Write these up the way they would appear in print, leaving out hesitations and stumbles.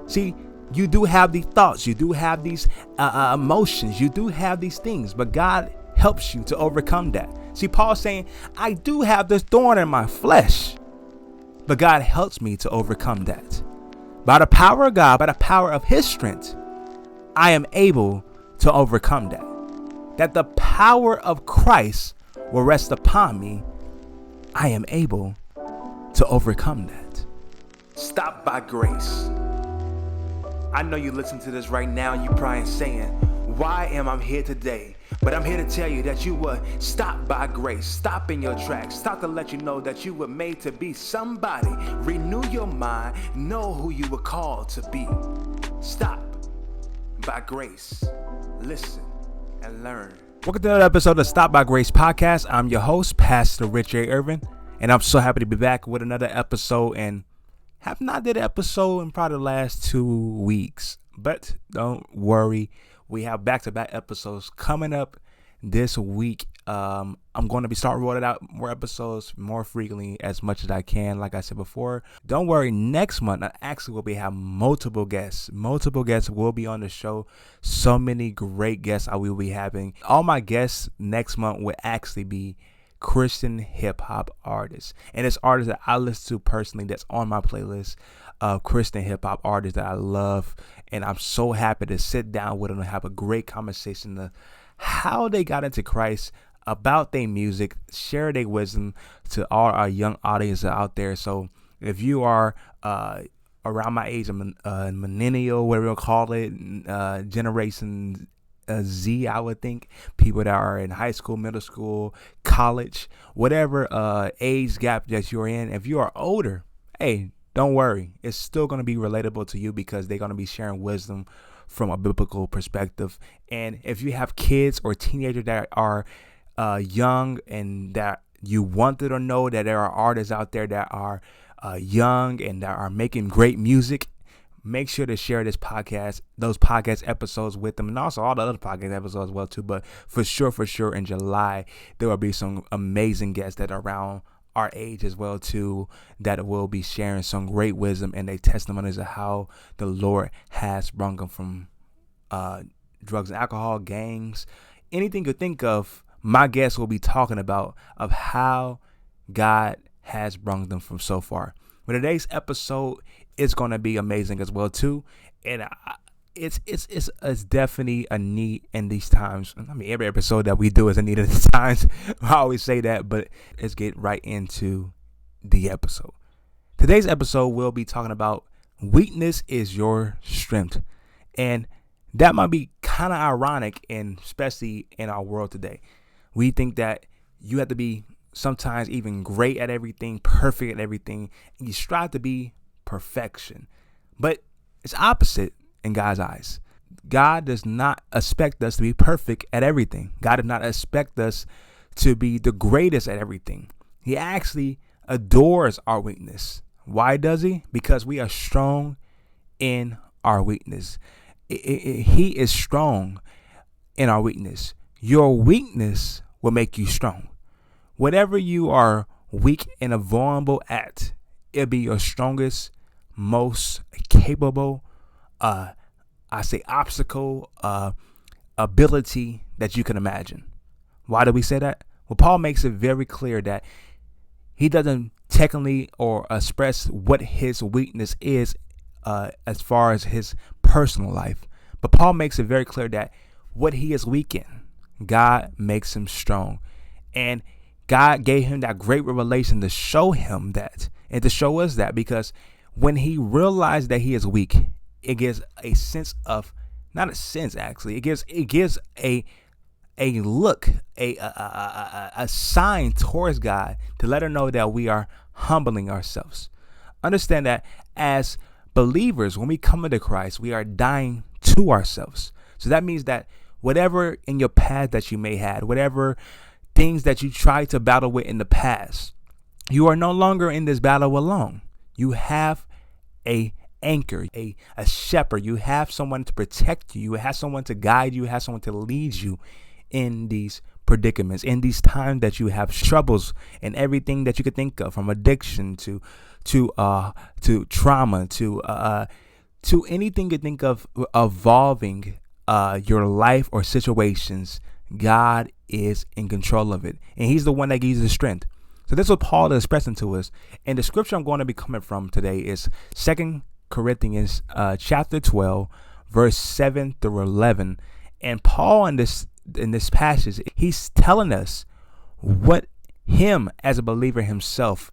See, you do have these thoughts, you do have these emotions, you do have these things, but God helps you to overcome that. See, Paul's saying, I do have this thorn in my flesh, but God helps me to overcome that. By the power of God, by the power of his strength, I am able to overcome that. That the power of Christ will rest upon me. I am able to overcome that. Stopped by grace. I know you listen to this right now and you probably saying, why am I here today? But I'm here to tell you that you were stopped by grace. Stop in your tracks. Stop to let you know that you were made to be somebody. Renew your mind. Know who you were called to be. Stop by grace. Listen and learn. Welcome to another episode of Stopped by Grace podcast. I'm your host, Pastor Rich A. Irvin, and I'm so happy to be back with another episode, and have not did an episode in probably the last 2 weeks. But don't worry, we have back-to-back episodes coming up this week. I'm going to be starting rolling out more episodes more frequently as much as I can. Like I said before, don't worry. Next month, I actually will be having multiple guests. Multiple guests will be on the show. So many great guests I will be having. All my guests next month will actually be Christian hip hop artists, and it's artists that I listen to personally. That's on my playlist of Christian hip hop artists that I love, and I'm so happy to sit down with them and have a great conversation of how they got into Christ, about their music, share their wisdom to all our young audience out there. So if you are around my age, I'm a millennial, whatever you call it, generation Z, I would think, people that are in high school, middle school, college, whatever age gap that you're in. If you are older, hey, don't worry. It's still going to be relatable to you because they're going to be sharing wisdom from a biblical perspective. And if you have kids or teenagers that are young and that you wanted to know that there are artists out there that are young and that are making great music, make sure to share this podcast, those podcast episodes with them, and also all the other podcast episodes as well too. But for sure, in July, there will be some amazing guests that are around our age as well too, that will be sharing some great wisdom and their testimonies of how the Lord has brought them from drugs and alcohol, gangs, anything you think of. My guests will be talking about of how God has brought them from so far. But today's episode is going to be amazing as well too, and it's definitely a need in these times. I mean, every episode that we do is a need at these times. I always say that, but let's get right into the episode. Today's episode will be talking about weakness is your strength, and that might be kind of ironic, and especially in our world today, we think that you have to be sometimes even great at everything, perfect at everything, and you strive to be perfection. But it's opposite in God's eyes. God does not expect us to be perfect at everything. God does not expect us to be the greatest at everything. He actually adores our weakness. Why does he? Because we are strong in our weakness. He is strong in our weakness. Your weakness will make you strong. Whatever you are weak and vulnerable at, it'll be your strongest, most capable, obstacle, ability that you can imagine. Why do we say that? Well, Paul makes it very clear that he doesn't technically or express what his weakness is as far as his personal life. But Paul makes it very clear that what he is weak in, God makes him strong. And God gave him that great revelation to show him that and to show us that, because when he realized that he is weak, it gives a sense of, not a sense actually, it gives a look, a sign towards God to let her know that we are humbling ourselves. Understand that as believers, when we come into Christ, we are dying to ourselves. So that means that whatever in your past that you may have, whatever things that you tried to battle with in the past, you are no longer in this battle alone. You have a anchor, a shepherd. You have someone to protect you. You have someone to guide you. You have someone to lead you in these predicaments, in these times that you have troubles and everything that you could think of, from addiction to trauma, to to anything you think of evolving your life or situations, God is in control of it. And he's the one that gives you the strength. So this is what Paul is expressing to us. And the scripture I'm going to be coming from today is 2 Corinthians chapter 12, verse 7 through 11. And Paul in this passage, he's telling us what him as a believer himself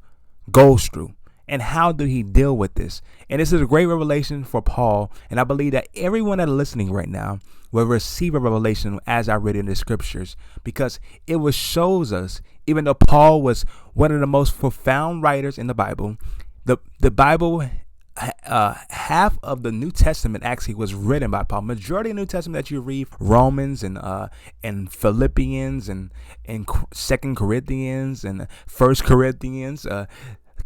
goes through and how do he deal with this. And this is a great revelation for Paul. And I believe that everyone that is listening right now will receive a revelation as I read in the scriptures, because it shows us, even though Paul was one of the most profound writers in the Bible, the Bible, half of the New Testament actually was written by Paul. Majority of the New Testament that you read, Romans and Philippians and 2 Corinthians and 1 Corinthians,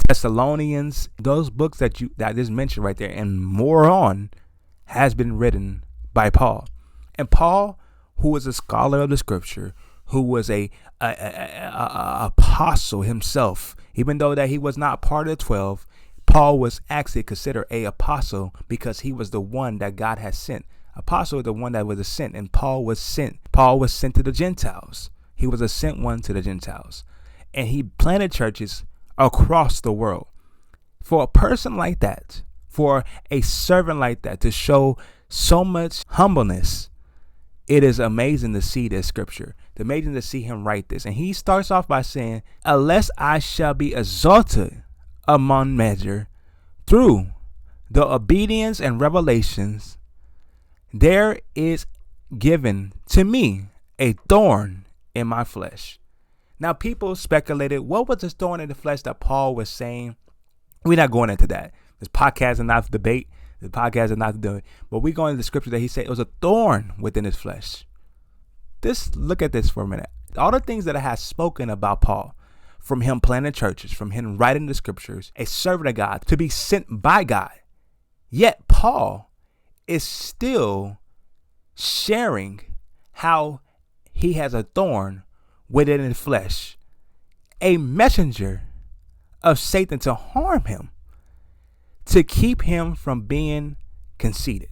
Thessalonians, those books that I just mentioned right there and more on has been written by Paul. And Paul, who was a scholar of the scripture, who was a apostle himself, even though that he was not part of the 12, Paul was actually considered a apostle because he was the one that God had sent. Apostle is the one that was sent, and Paul was sent. Paul was sent to the Gentiles. He was a sent one to the Gentiles. And he planted churches across the world. For a person like that, for a servant like that to show so much humbleness, it is amazing to see this scripture. It's amazing to see him write this. And he starts off by saying, unless I shall be exalted among measure through the obedience and revelations, there is given to me a thorn in my flesh. Now, people speculated, what was this thorn in the flesh that Paul was saying? We're not going into that. This podcast is not debate. The podcast is not doing it. But we go into the scripture that he said it was a thorn within his flesh. Just look at this for a minute. All the things that I have spoken about Paul, from him planting churches, from him writing the scriptures, a servant of God, to be sent by God. Yet Paul is still sharing how he has a thorn within his flesh, a messenger of Satan to harm him, to keep him from being conceited,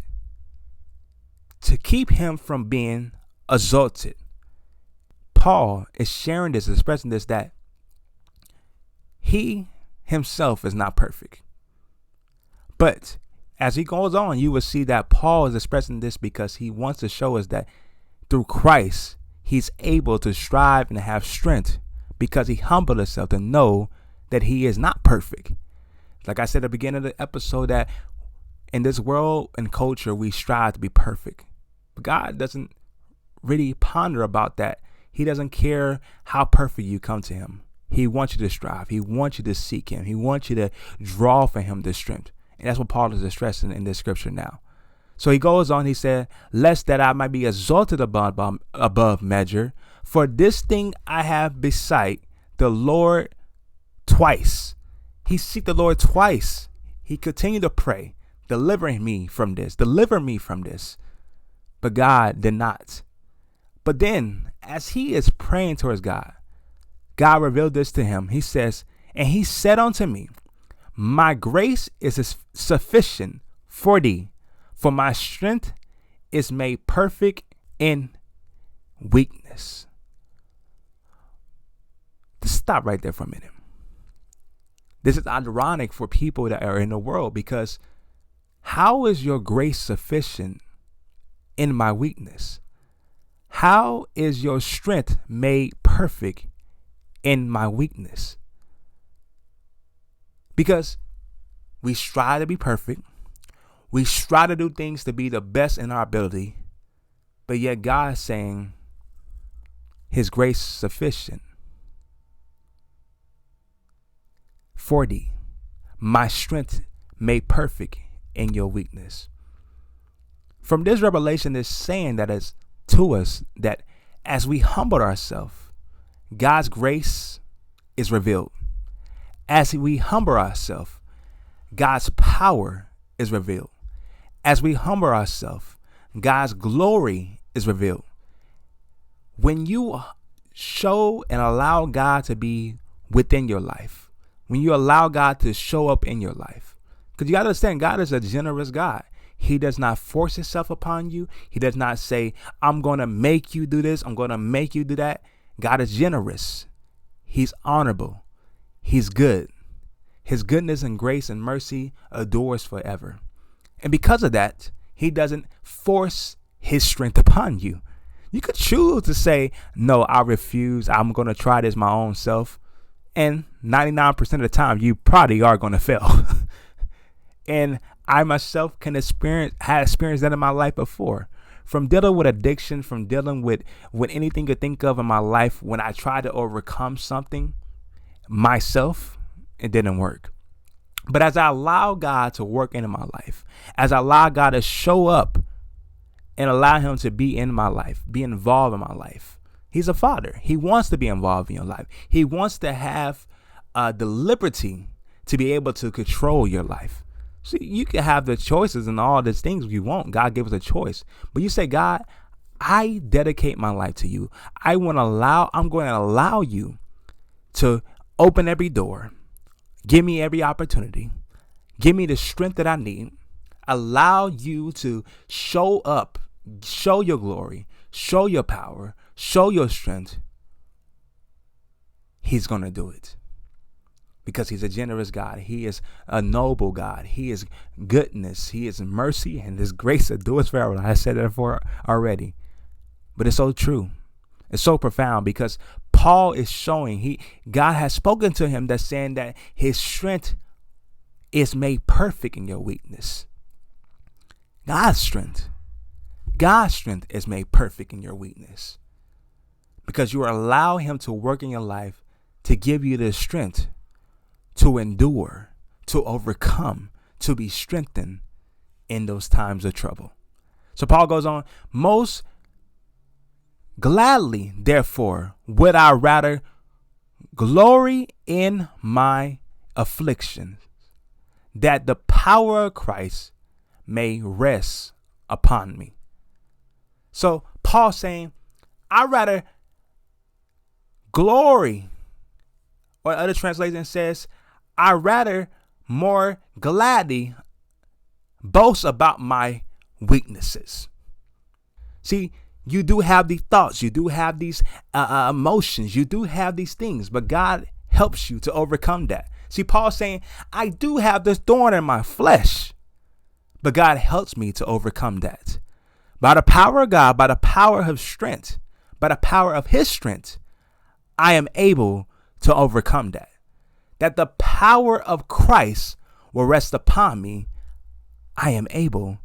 to keep him from being exalted. Paul is sharing this, expressing this, that he himself is not perfect. But as he goes on, you will see that Paul is expressing this because he wants to show us that through Christ, he's able to strive and have strength because he humbled himself to know that he is not perfect. Like I said at the beginning of the episode, that in this world and culture, we strive to be perfect. But God doesn't really ponder about that. He doesn't care how perfect you come to him. He wants you to strive. He wants you to seek him. He wants you to draw from him the strength. And that's what Paul is stressing in this scripture now. So he goes on, he said, lest that I might be exalted above measure, for this thing I have beside the Lord twice. He seeked the Lord twice. He continued to pray, deliver me from this. But God did not. But then, as he is praying towards God, God revealed this to him. He says, and he said unto me, my grace is sufficient for thee, for my strength is made perfect in weakness. Just stop right there for a minute. This is ironic for people that are in the world, because how is your grace sufficient in my weakness? How is your strength made perfect in my weakness? Because we strive to be perfect. We strive to do things to be the best in our ability. But yet God is saying his grace is sufficient for thee. My strength made perfect in your weakness. From this revelation is saying that is to us that as we humble ourselves, God's grace is revealed. As we humble ourselves, God's power is revealed. As we humble ourselves, God's glory is revealed. When you show and allow God to be within your life, when you allow God to show up in your life, because you got to understand, God is a generous God. He does not force himself upon you. He does not say, I'm going to make you do this. I'm going to make you do that. God is generous. He's honorable. He's good. His goodness and grace and mercy endures forever. And because of that, he doesn't force his strength upon you. You could choose to say, no, I refuse. I'm going to try this my own self. And 99% of the time, you probably are going to fail. And I myself had experienced that in my life before. From dealing with addiction, from dealing with anything you think of in my life, when I tried to overcome something myself, it didn't work. But as I allow God to work into my life, as I allow God to show up and allow him to be in my life, be involved in my life. He's a father. He wants to be involved in your life. He wants to have the liberty to be able to control your life. See, you can have the choices and all these things you want. God gave us a choice. But you say, God, I dedicate my life to you. I'm going to allow you to open every door. Give me every opportunity. Give me the strength that I need. Allow you to show up, show your glory, show your power, show your strength. He's going to do it. Because he's a generous God. He is a noble God. He is goodness. He is mercy, and his grace endures forever. I said that before already. But it's so true. It's so profound because Paul is showing God has spoken to him that's saying that his strength is made perfect in your weakness. God's strength is made perfect in your weakness. Because you allow him to work in your life to give you the strength to endure, to overcome, to be strengthened in those times of trouble. So Paul goes on, most gladly, therefore, would I rather glory in my afflictions, that the power of Christ may rest upon me. So Paul saying, I'd rather glory, or other translation says, I rather more gladly boast about my weaknesses. See, you do have these thoughts, you do have these emotions, you do have these things, but God helps you to overcome that. See, Paul's saying, I do have this thorn in my flesh, but God helps me to overcome that. By the power of God, by the power of strength, by the power of his strength, I am able to overcome that. That the power of Christ will rest upon me. I am able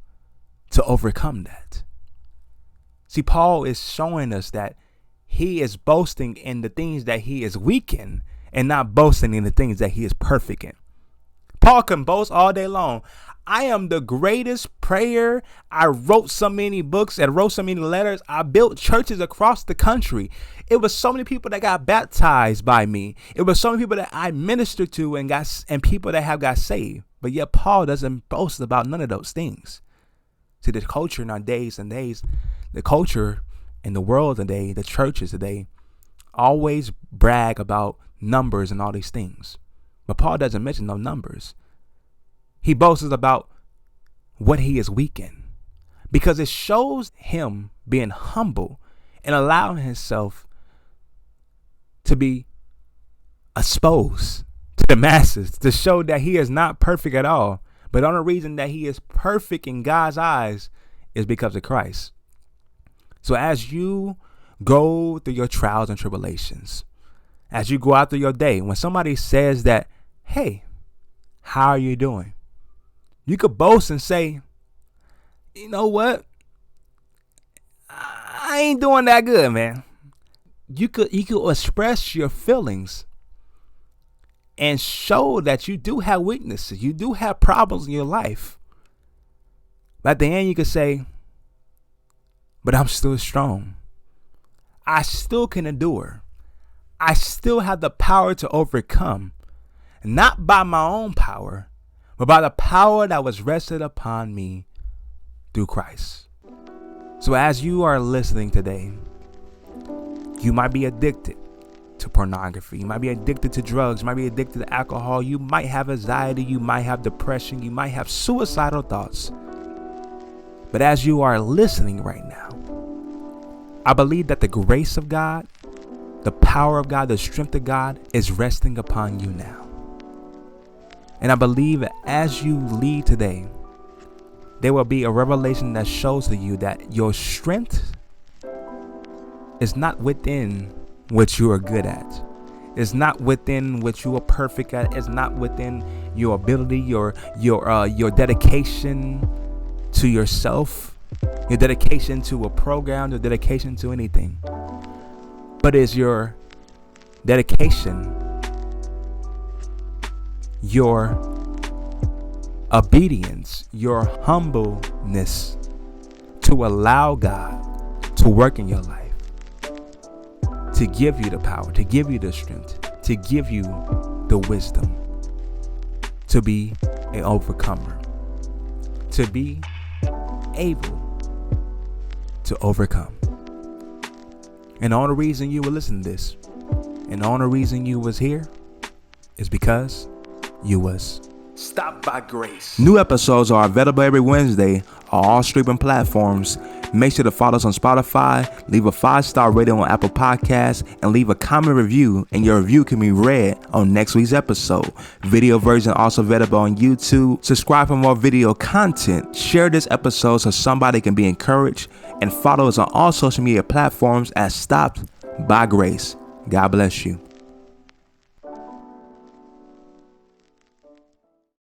to overcome that. See, Paul is showing us that he is boasting in the things that he is weak in and not boasting in the things that he is perfect in. Paul can boast all day long. I am the greatest prayer. I wrote so many books and wrote so many letters. I built churches across the country. It was so many people that got baptized by me. It was so many people that I ministered to and people that have got saved. But yet Paul doesn't boast about none of those things. See, the culture nowadays, the culture in the world today, the churches today, always brag about numbers and all these things. But Paul doesn't mention no numbers. He boasts about what he is weak in, because it shows him being humble and allowing himself to be exposed to the masses, to show that he is not perfect at all. But the only reason that he is perfect in God's eyes is because of Christ. So as you go through your trials and tribulations, as you go out through your day, when somebody says that, hey, how are you doing? You could boast and say, you know what? I ain't doing that good, man. You could express your feelings and show that you do have weaknesses. You do have problems in your life. But at the end, you could say, but I'm still strong. I still can endure. I still have the power to overcome. Not by my own power, but by the power that was rested upon me through Christ. So as you are listening today, you might be addicted to pornography. You might be addicted to drugs. You might be addicted to alcohol. You might have anxiety. You might have depression. You might have suicidal thoughts. But as you are listening right now, I believe that the grace of God, the power of God, the strength of God is resting upon you now. And I believe that as you leave today, there will be a revelation that shows to you that your strength is not within what you are good at. It's not within what you are perfect at. It's not within your ability, your dedication to yourself, your dedication to a program, your dedication to anything. But it's your dedication, your obedience, your humbleness to allow God to work in your life, to give you the power, to give you the strength, to give you the wisdom to be an overcomer, to be able to overcome. And the only reason you will listen to this, and the only reason you was here, is because you was stopped by grace. New episodes are available every Wednesday on all streaming platforms. Make sure to follow us on Spotify, leave a 5-star rating on Apple Podcasts, and leave a comment review, and your review can be read on next week's episode. Video version also available on YouTube. Subscribe for more video content. Share this episode so somebody can be encouraged, and follow us on all social media platforms at Stopped by Grace. God bless you.